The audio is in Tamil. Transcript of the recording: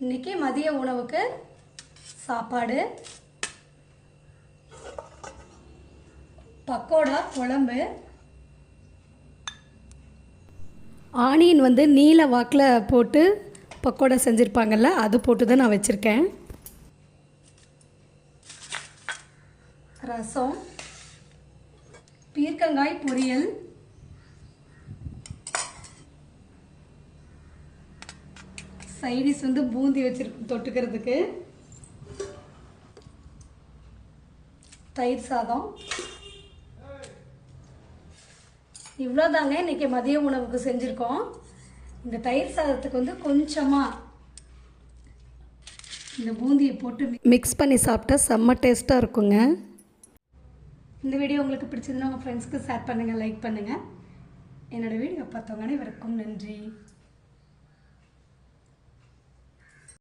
இன்றைக்கி மதிய உணவுக்கு சாப்பாடு, பக்கோடா குழம்பு, ஆனியன் வந்து நீல வாக்கில் போட்டு பக்கோடா செஞ்சுருப்பாங்கள்ல, அது போட்டு தான் நான் வச்சுருக்கேன். ரசம், பீர்க்கங்காய் பொரியல், சைடிஷ் வந்து பூந்தி வச்சிருக்கு தொட்டுக்கிறதுக்கு, தயிர் சாதம். இவ்வளோதாங்க இன்றைக்கி மதிய உணவுக்கு செஞ்சுருக்கோம். இந்த தயிர் சாதத்துக்கு வந்து கொஞ்சமாக இந்த பூந்தியை போட்டு மிக்ஸ் பண்ணி சாப்பிட்டா செம்ம டேஸ்ட்டாக இருக்குங்க. இந்த வீடியோ உங்களுக்கு பிடிச்சதுன்னா உங்கள் ஃப்ரெண்ட்ஸ்க்கு ஷேர் பண்ணுங்கள், லைக் பண்ணுங்கள். என்னோடய வீடியோ பார்த்தவங்க அனைவருக்கும் நன்றி.